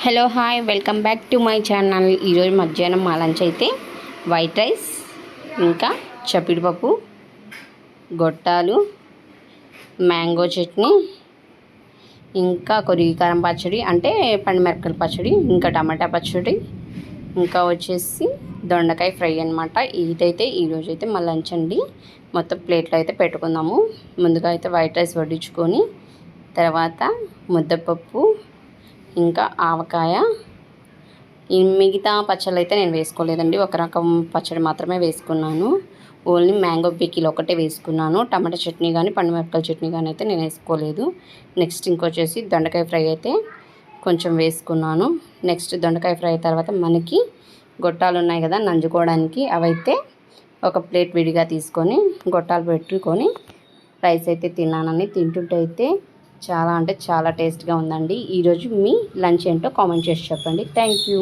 Hello hi welcome back to my channel. ఈరోజు మధ్యాహ్నం మా లంచ్ అయితే వైట్ రైస్, ఇంకా చప్పిడిపప్పు, గొట్టాలు, మ్యాంగో చట్నీ, ఇంకా కొరికారం పచ్చడి అంటే పండుమిరపకాయల పచ్చడి, ఇంకా టమాటా పచ్చడి, ఇంకా వచ్చేసి దొండకాయ ఫ్రై అనమాట. ఇదైతే ఈరోజైతే మా లంచ్ అండి. మొత్తం ప్లేట్లో అయితే పెట్టుకుందాము. ముందుగా అయితే వైట్ రైస్ వడ్డించుకొని తర్వాత ముద్దపప్పు, ఇంకా ఆవకాయ, ఈ మిగతా పచ్చళ్ళు అయితే నేను వేసుకోలేదండి. ఒక రకం పచ్చడి మాత్రమే వేసుకున్నాను. ఓన్లీ మ్యాంగో పికిల్ ఒకటే వేసుకున్నాను. టమాటా చట్నీ కానీ పండుమిరపకాయల చట్నీ కానీ అయితే నేను వేసుకోలేదు. నెక్స్ట్ ఇంకొచ్చేసి దొండకాయ ఫ్రై అయితే కొంచెం వేసుకున్నాను. నెక్స్ట్ దొండకాయ ఫ్రై తర్వాత మనకి గొట్టాలు ఉన్నాయి కదా నంజుకోవడానికి, అవైతే ఒక ప్లేట్ విడిగా తీసుకొని గొట్టాలు పెట్టుకొని రైస్ అయితే తిన్నానని. తింటుంటే అయితే చాలా అంటే చాలా టేస్ట్గా ఉందండి. ఈరోజు మీ లంచ్ ఏంటో కామెంట్ చేసి చెప్పండి. Thank you.